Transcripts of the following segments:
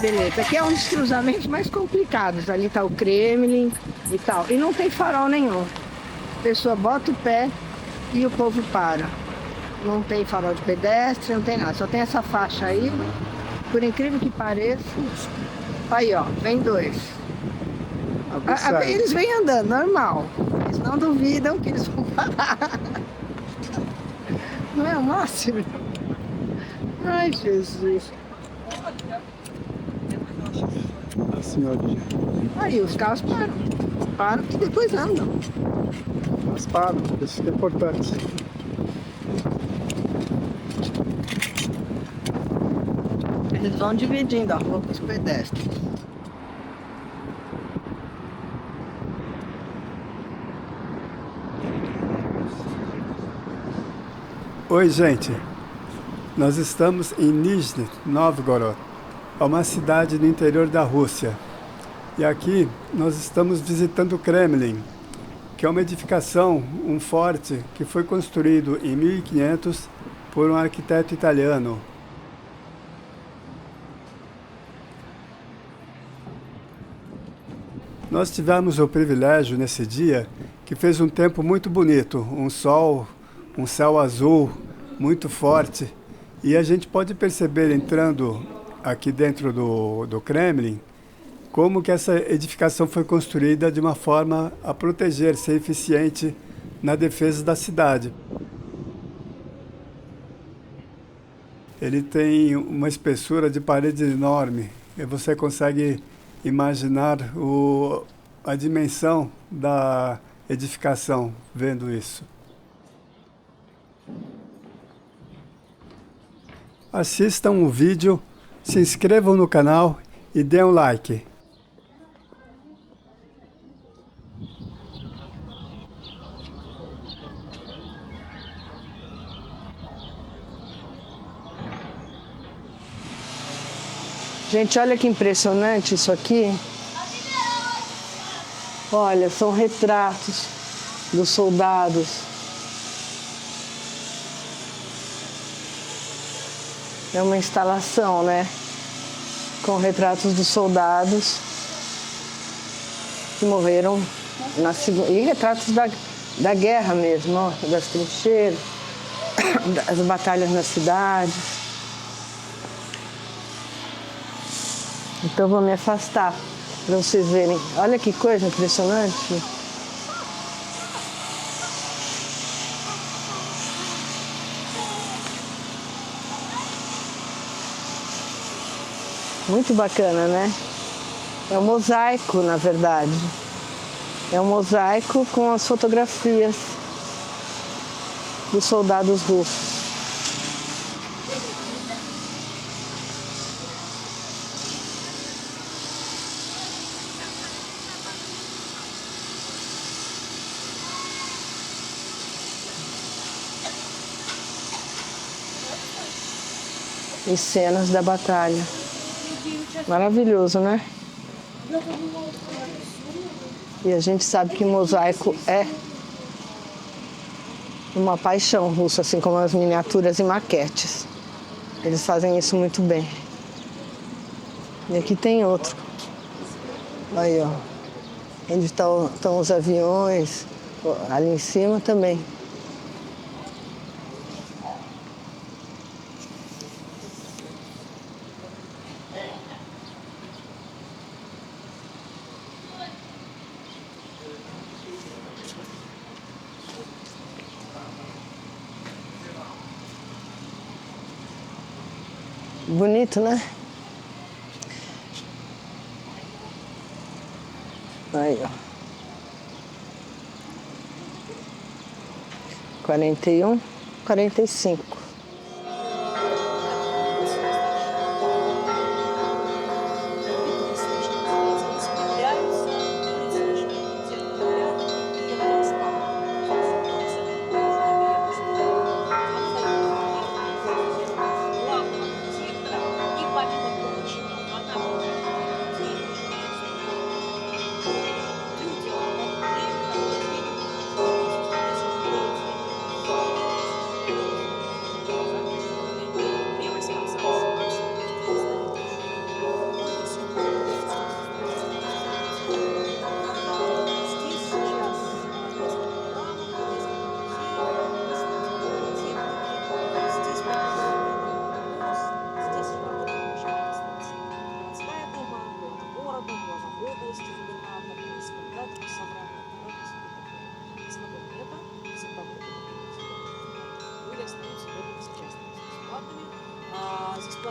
Beleza, aqui é um dos cruzamentos mais complicados. Ali tá o Kremlin e tal. E não tem farol nenhum. A pessoa bota o pé e o povo para. Não tem farol de pedestre, não tem nada. Só tem essa faixa aí. Por incrível que pareça. Aí, ó, vem dois. Eles vêm andando, normal. Eles não duvidam que eles vão parar. Não é o máximo? Ai, Jesus. A senhorinha. Aí, os carros param. Param e depois andam. Mas param, isso que é importante. Eles vão dividindo a rua com os pedestres. Oi, gente. Nós estamos em Nizhny Novgorod. É uma cidade no interior da Rússia. E aqui nós estamos visitando o Kremlin, que é uma edificação, um forte, que foi construído em 1500 por um arquiteto italiano. Nós tivemos o privilégio nesse dia que fez um tempo muito bonito, um sol, um céu azul muito forte. E a gente pode perceber entrando aqui dentro do Kremlin como que essa edificação foi construída de uma forma a proteger, ser eficiente na defesa da cidade. Ele tem uma espessura de parede enorme e você consegue imaginar a dimensão da edificação vendo isso. Assistam o vídeo, se inscrevam no canal e dêem um like. Gente, olha que impressionante isso aqui. Olha, são retratos dos soldados. É uma instalação, né? Com retratos dos soldados que morreram na segunda. E retratos da guerra mesmo, ó, das trincheiras, das batalhas na cidade. Então vou me afastar para vocês verem. Olha que coisa impressionante. Muito bacana, né? É um mosaico, na verdade. É um mosaico com as fotografias dos soldados russos. E cenas da batalha. Maravilhoso, né? E a gente sabe que mosaico é uma paixão russa, assim como as miniaturas e maquetes. Eles fazem isso muito bem. E aqui tem outro. Aí, ó. Onde estão os aviões. Ali em cima também. Bonito, né? Aí, ó. 41, 45.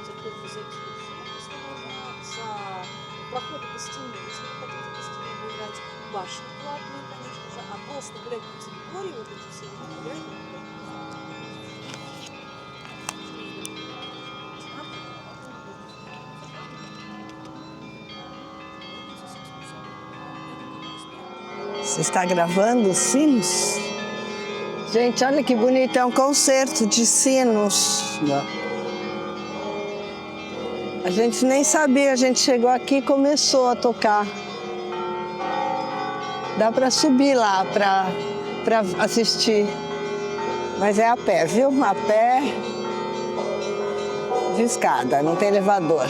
платят только за экскурсию, если можно, за проходы по стене, если вы хотите по стене гулять, башни платные, конечно же, а просто гулять по территории, вот эти все вот гулять, Você está gravando os sinos? Gente, olha que bonito, é um concerto de sinos. né? A gente nem sabia, a gente chegou aqui e começou a tocar. Dá para subir lá para assistir. Mas é a pé, viu? A pé de escada, não tem elevador.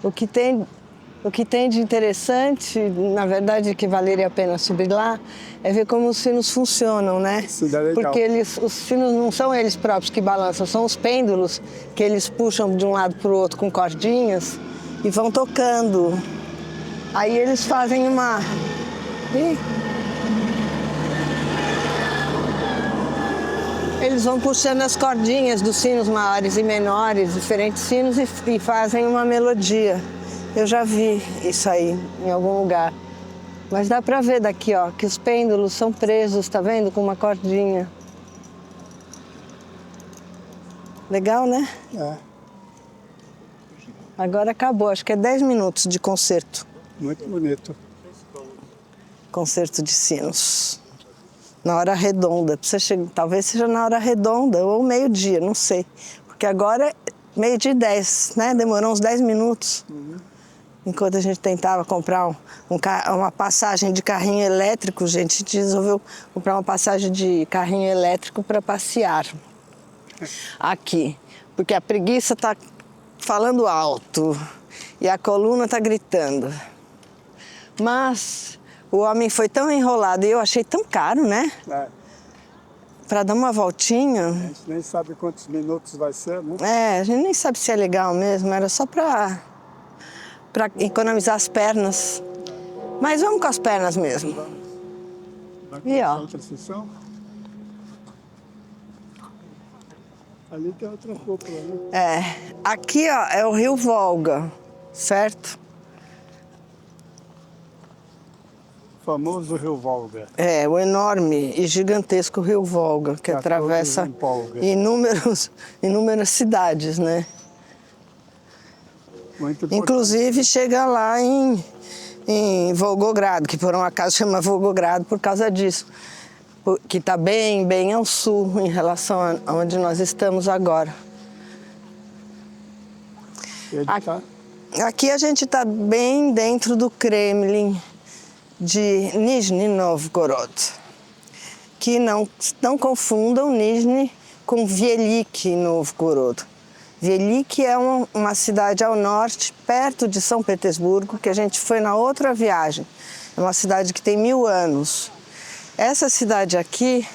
O que tem de interessante, na verdade, que valeria a pena subir lá, é ver como os sinos funcionam, né? Isso é legal. Porque os sinos não são eles próprios que balançam, são os pêndulos que eles puxam de um lado para o outro com cordinhas e vão tocando. Aí eles fazem uma... Eles vão puxando as cordinhas dos sinos maiores e menores, diferentes sinos, e fazem uma melodia. Eu já vi isso aí em algum lugar. Mas dá pra ver daqui, ó, que os pêndulos são presos, tá vendo? Com uma cordinha. Legal, né? É, Agora acabou, acho que é 10 minutos de concerto. muito bonito. Concerto de sinos. Na hora redonda. Talvez seja na hora redonda ou meio-dia, não sei. Porque agora é 12:10, né? Demorou uns 10 minutos. Enquanto a gente tentava comprar uma passagem de carrinho elétrico, gente, a gente resolveu comprar uma passagem de carrinho elétrico para passear aqui. Porque a preguiça está falando alto e a coluna está gritando. Mas o homem foi tão enrolado e eu achei tão caro, né? É, Para dar uma voltinha. a gente nem sabe quantos minutos vai ser, né? É, a gente nem sabe se é legal mesmo, era só para economizar as pernas. Mas vamos com as pernas mesmo. Vai E, ó. começar outra sessão. Ali tem outra cúpula, né? É, aqui ó, é o rio Volga, certo? O famoso Rio Volga. É, o enorme e gigantesco rio Volga, que Que atravessa todos empolga. inúmeras cidades, né? Muito importante. Inclusive chega lá em Volgogrado, que por um acaso chama Volgogrado por causa disso. Que está bem ao sul em relação a onde nós estamos agora. Ele tá- Aqui a gente está bem dentro do Kremlin de Nizhny Novgorod. Que não confundam Nizhny com Velik Novgorod. Velik é uma cidade ao norte, perto de São Petersburgo, que a gente foi na outra viagem. É uma cidade que tem 1000 anos. Essa cidade aqui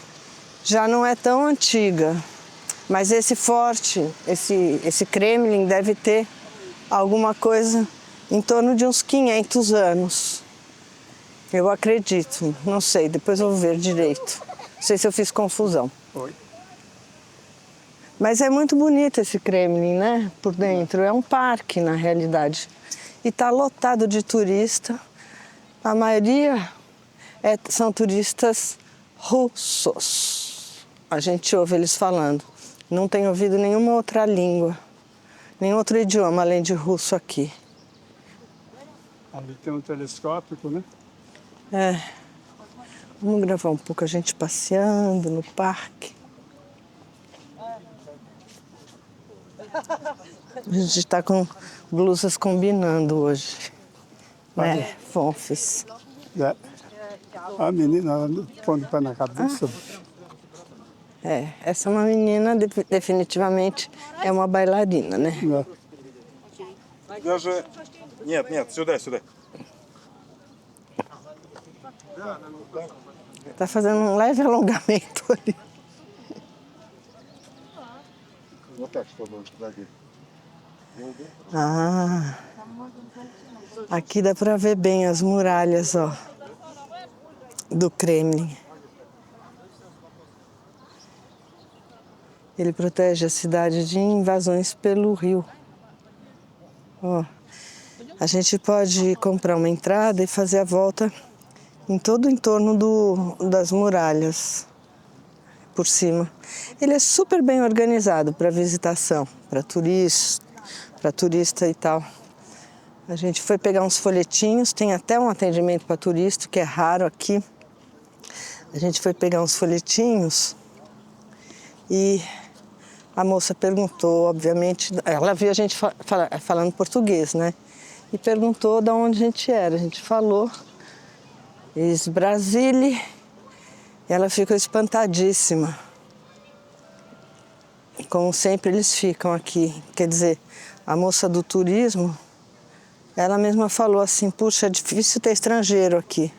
já não é tão antiga, mas esse forte, esse Kremlin deve ter alguma coisa em torno de uns 500 anos. Eu acredito, não sei, depois eu vou ver direito. Não sei se eu fiz confusão. Oi. Mas é muito bonito esse Kremlin, né? Por dentro. É um parque, na realidade. E está lotado de turista. A maioria são turistas russos. A gente ouve eles falando. Não tem ouvido nenhuma outra língua, nenhum outro idioma além de russo aqui. Ali tem um telescópio, né? É. Vamos gravar um pouco a gente passeando no parque. A gente está com blusas combinando hoje. Né? Fofes. É. A menina pondo o pé na cabeça. É, essa é uma menina, definitivamente é uma bailarina, né? Né? Даже... Нет, сюда. Tá fazendo um leve alongamento ali. Ah, aqui dá para ver bem as muralhas, ó, do Kremlin. Ele protege a cidade de invasões pelo rio. Ó, a gente pode comprar uma entrada e fazer a volta em todo o entorno das muralhas, por cima. Ele é super bem organizado para visitação, para turista e tal. A gente foi pegar uns folhetinhos, tem até um atendimento para turista, que é raro aqui. A gente foi pegar uns folhetinhos e a moça perguntou, obviamente, ela viu a gente falando português, né? E perguntou de onde a gente era. A gente falou, Brasília. Ela ficou espantadíssima. Como sempre eles ficam aqui. Quer dizer, a moça do turismo, ela mesma falou assim, puxa, é difícil ter estrangeiro aqui.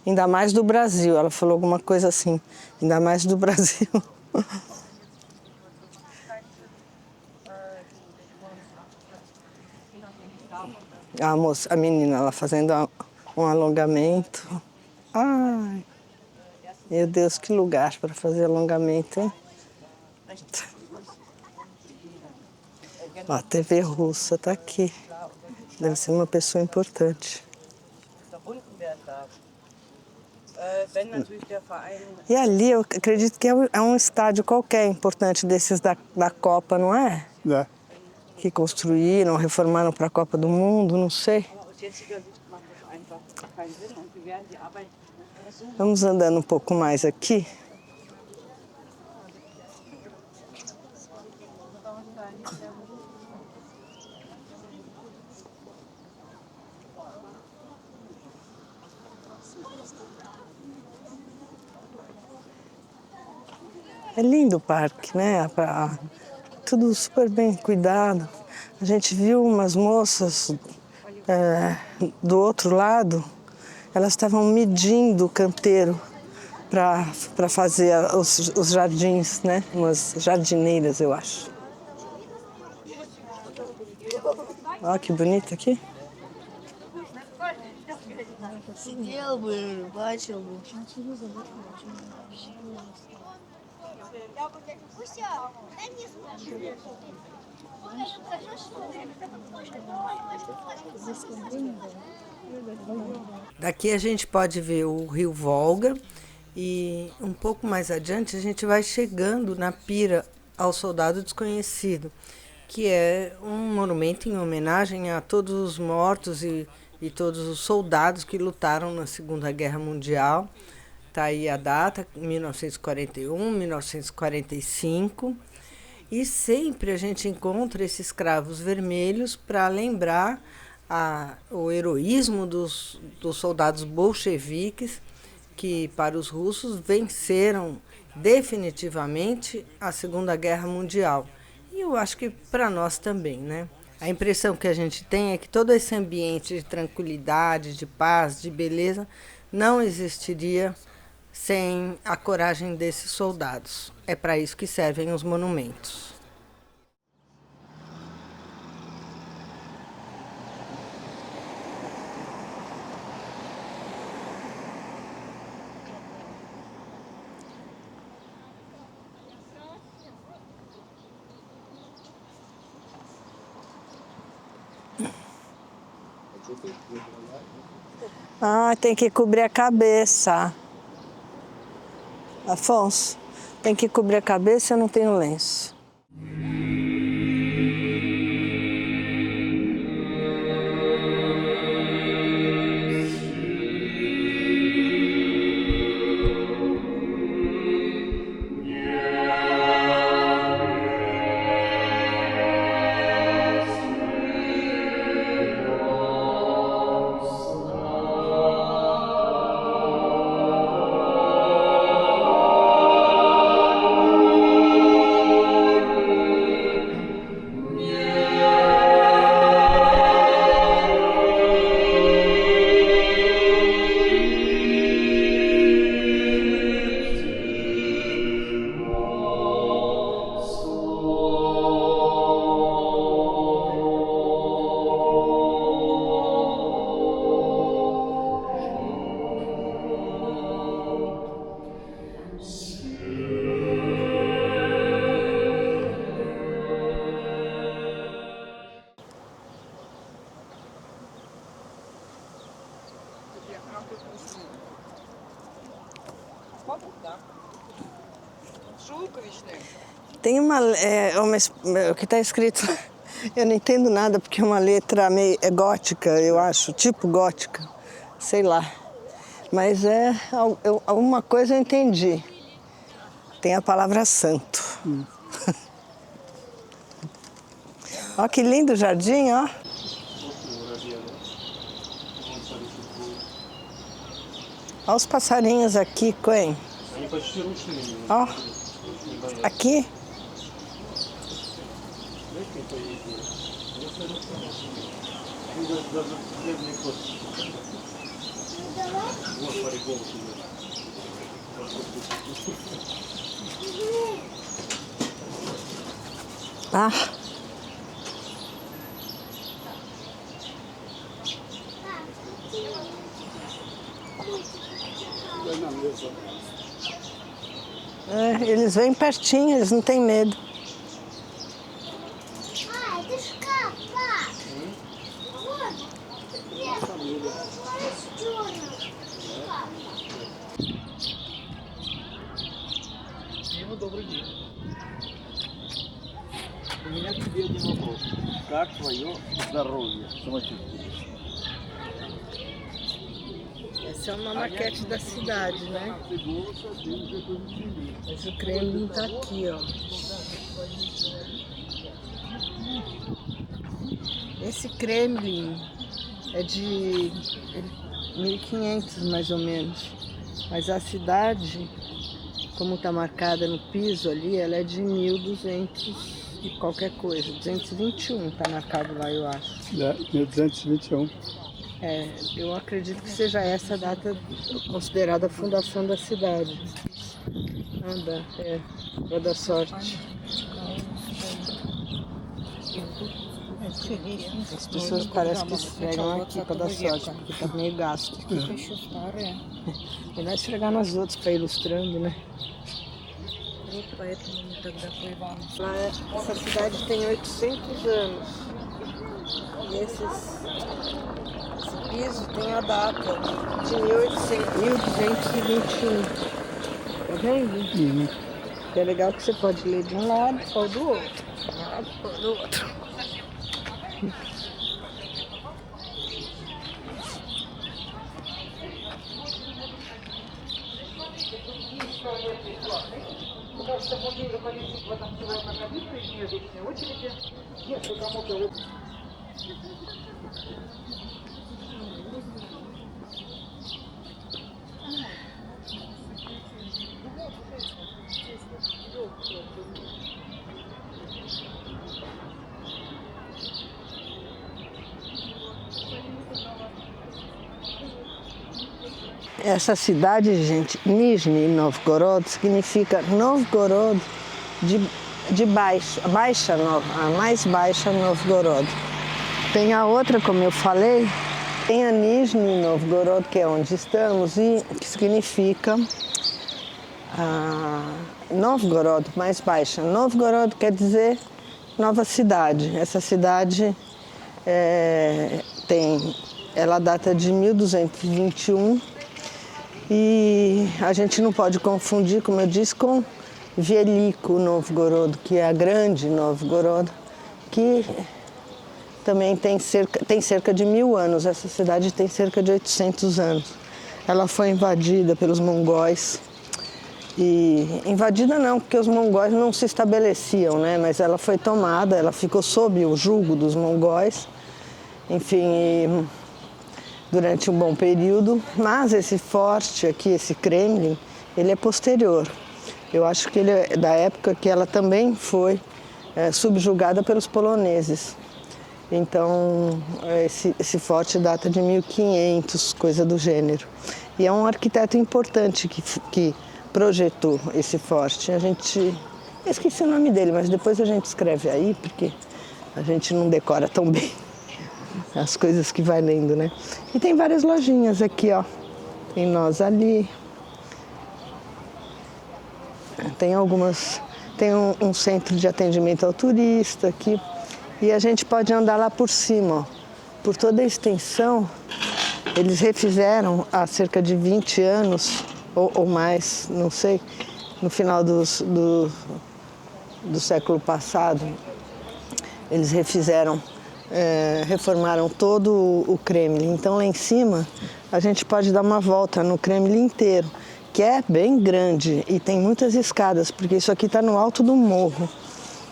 Ainda mais do Brasil. Ela falou alguma coisa assim, ainda mais do Brasil. A menina, ela fazendo um alongamento. Ai, meu Deus, que lugar para fazer alongamento, hein? Ó, a TV russa tá aqui. Deve ser uma pessoa importante. E ali, eu acredito que é um estádio qualquer importante desses da Copa, não é? É. Que construíram, reformaram para a Copa do Mundo, não sei. Vamos andando um pouco mais aqui. É lindo o parque, né? Tudo super bem cuidado. A gente viu umas moças do outro lado, elas estavam medindo o canteiro para fazer os jardins, né? Umas jardineiras, eu acho. Olha que bonito aqui. Сидел бы, бачил бы. Daqui a gente pode ver o rio Volga e um pouco mais adiante a gente vai chegando na pira ao soldado desconhecido, que é um monumento em homenagem a todos os mortos e todos os soldados que lutaram na Segunda Guerra Mundial. Está aí a data, 1941, 1945. E sempre a gente encontra esses cravos vermelhos para lembrar o heroísmo dos soldados bolcheviques que, para os russos, venceram definitivamente a Segunda Guerra Mundial. E eu acho que para nós também, né? A impressão que a gente tem é que todo esse ambiente de tranquilidade, de paz, de beleza, não existiria sem a coragem desses soldados. É para isso que servem os monumentos. Ah, tem que cobrir a cabeça. Afonso, tem que cobrir a cabeça, eu não tenho lenço. Tem o que está escrito, eu não entendo nada porque é uma letra meio gótica, eu acho, tipo gótica, sei lá. Mas alguma coisa eu entendi. Tem a palavra santo. Ó que lindo o jardim, ó. Olha os passarinhos aqui, Coen. Ó, aqui. Ah. Eles vêm pertinho, eles não têm medo. Добрый день. У меня к тебе один вопрос. Как твое здоровье, самочувствие? Essa é uma maquete da cidade, né? Mas o Kremlin tá aqui, ó. Esse Kremlin é de 1500 mais ou menos. Mas a cidade, como está marcada no piso ali, ela é de 1200 e qualquer coisa. 221 está marcado lá, eu acho. 1221. Eu acredito que seja essa a data considerada a fundação da cidade. Vai dar sorte. As pessoas parecem que esfregam aqui para dar sorte, porque tá meio gasto aqui. Melhor esfregar nas outras para illustrando, né? Essa cidade tem 800 anos. E esse piso tem a data de 1221. Tá vendo? Uhum. É legal que você pode ler de um lado ou do outro. De um lado ou do outro. Essa cidade, gente, Nizhny Novgorod, significa Novgorod de baixo, a mais baixa Novgorod. Tem a outra, como eu falei, tem a Nizhny Novgorod, que é onde estamos, e que significa Novgorod, mais baixa. Novgorod quer dizer nova cidade. Essa cidade ela data de 1221 e a gente não pode confundir, como eu disse, com Veliko Novgorod, que é a grande Novgorod, que também tem cerca de 1000 anos. Essa cidade tem cerca de 800 anos. Ela foi invadida pelos mongóis. E invadida não, porque os mongóis não se estabeleciam, né? Mas ela foi tomada, ela ficou sob o jugo dos mongóis, enfim, durante um bom período. Mas esse forte aqui, esse Kremlin, ele é posterior. Eu acho que ele é da época que ela também foi subjugada pelos poloneses. Então, esse forte data de 1500, coisa do gênero. E é um arquiteto importante que projetou esse forte. Eu esqueci o nome dele, mas depois a gente escreve aí, porque a gente não decora tão bem as coisas que vai lendo, né? E tem várias lojinhas aqui, ó. Tem nós ali. Tem um centro de atendimento ao turista aqui. E a gente pode andar lá por cima, ó. Por toda a extensão, eles refizeram há cerca de 20 anos ou mais, não sei, no final do século passado. Eles reformaram todo o Kremlin. Então lá em cima a gente pode dar uma volta no Kremlin inteiro, que é bem grande e tem muitas escadas, porque isso aqui está no alto do morro.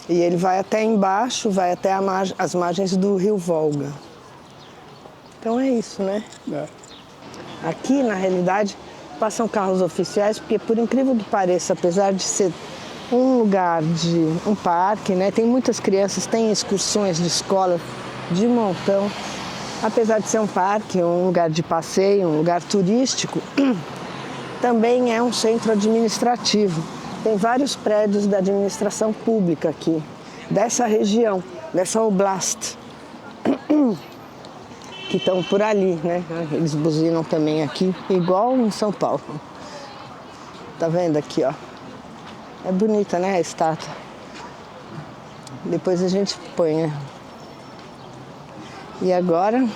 E ele vai até embaixo, vai até as margens do rio Volga. Então é isso, né? É. Aqui, na realidade, passam carros oficiais, porque por incrível que pareça, apesar de ser um lugar um parque, né? Tem muitas crianças, tem excursões de escola de montão. Apesar de ser um parque, um lugar de passeio, um lugar turístico, também é um centro administrativo. Tem vários prédios da administração pública aqui, dessa região, dessa oblast, que estão por ali, né? Eles buzinam também aqui, igual em São Paulo. Tá vendo aqui, ó? É bonita, né, a estátua. Depois a gente põe, né? E agora,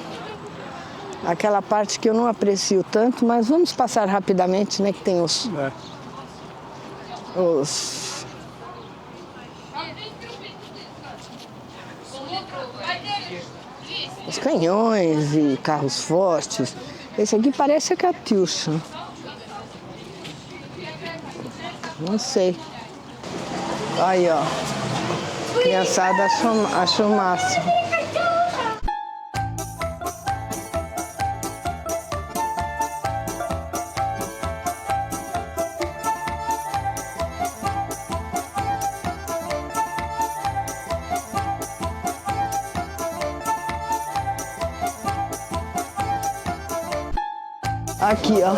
aquela parte que eu não aprecio tanto, mas vamos passar rapidamente, né, que tem os canhões e carros fortes. Esse aqui parece a Katyusha. Não sei. Aí, ó. A criançada achou o máximo. Aqui, ó.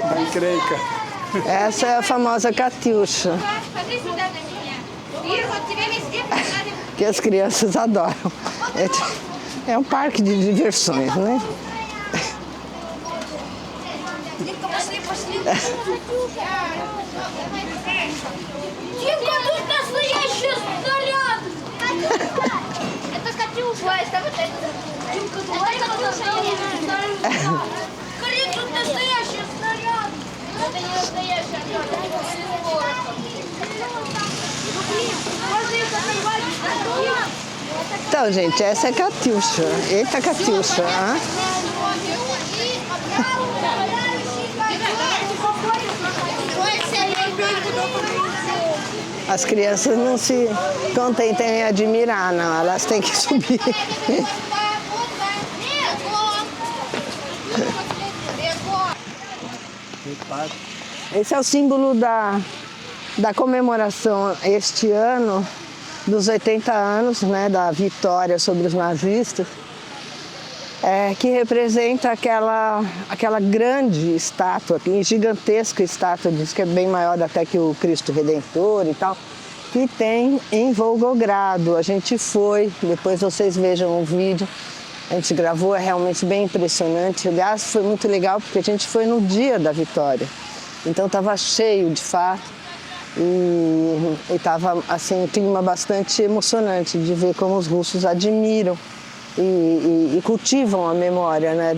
A encrenca. Essa é a famosa Katyusha, que as crianças adoram. É um parque de diversões, né? Então, gente, essa é Katyusha. Eita, Katyusha. As crianças não se contentem em admirar, não. Elas têm que subir. Esse é o símbolo da comemoração este ano dos 80 anos, né, da vitória sobre os nazistas, que representa aquela grande estátua, gigantesca estátua, diz que é bem maior até que o Cristo Redentor e tal, que tem em Volgogrado. A gente foi, depois vocês vejam o vídeo, a gente gravou, é realmente bem impressionante. Aliás, foi muito legal porque a gente foi no dia da vitória, então estava cheio de fato. E estava assim, um clima bastante emocionante de ver como os russos admiram e cultivam a memória, né,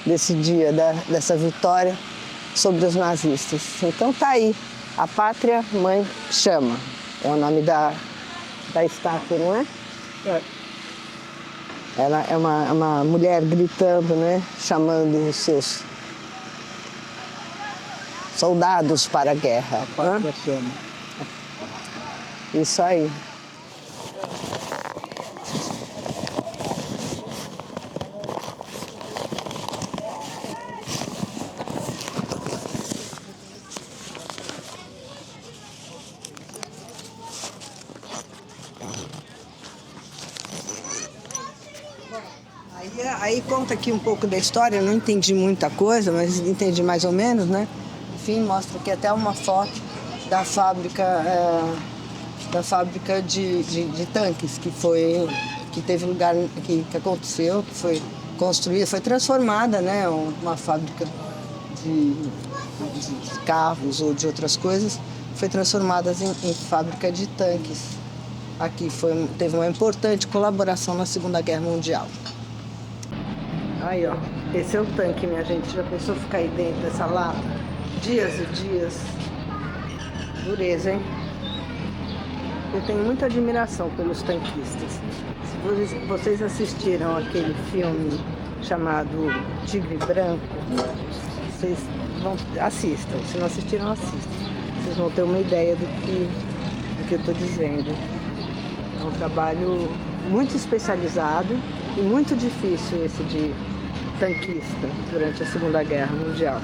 desse dia, dessa vitória sobre os nazistas. Então tá aí, a Pátria Mãe Chama, é o nome da estátua, não é? É. Ela é uma mulher gritando, né, chamando os seus soldados para a guerra. Pátria Chama. Isso aí. Aí conta aqui um pouco da história, eu não entendi muita coisa, mas entendi mais ou menos, né? Enfim, mostra aqui até uma foto da fábrica de tanques que teve lugar, que aconteceu, que foi construída, foi transformada, né? Uma fábrica de carros ou de outras coisas, foi transformada em fábrica de tanques. Aqui teve uma importante colaboração na Segunda Guerra Mundial. Aí, ó. Esse é o tanque, minha gente. Já pensou ficar aí dentro dessa lata? Dias e dias. Dureza, hein? Eu tenho muita admiração pelos tanquistas. Se vocês assistiram aquele filme chamado Tigre Branco, vocês assistam. Se não assistiram, assistam. Vocês vão ter uma ideia do que eu estou dizendo. É um trabalho muito especializado e muito difícil esse de tanquista durante a Segunda Guerra Mundial.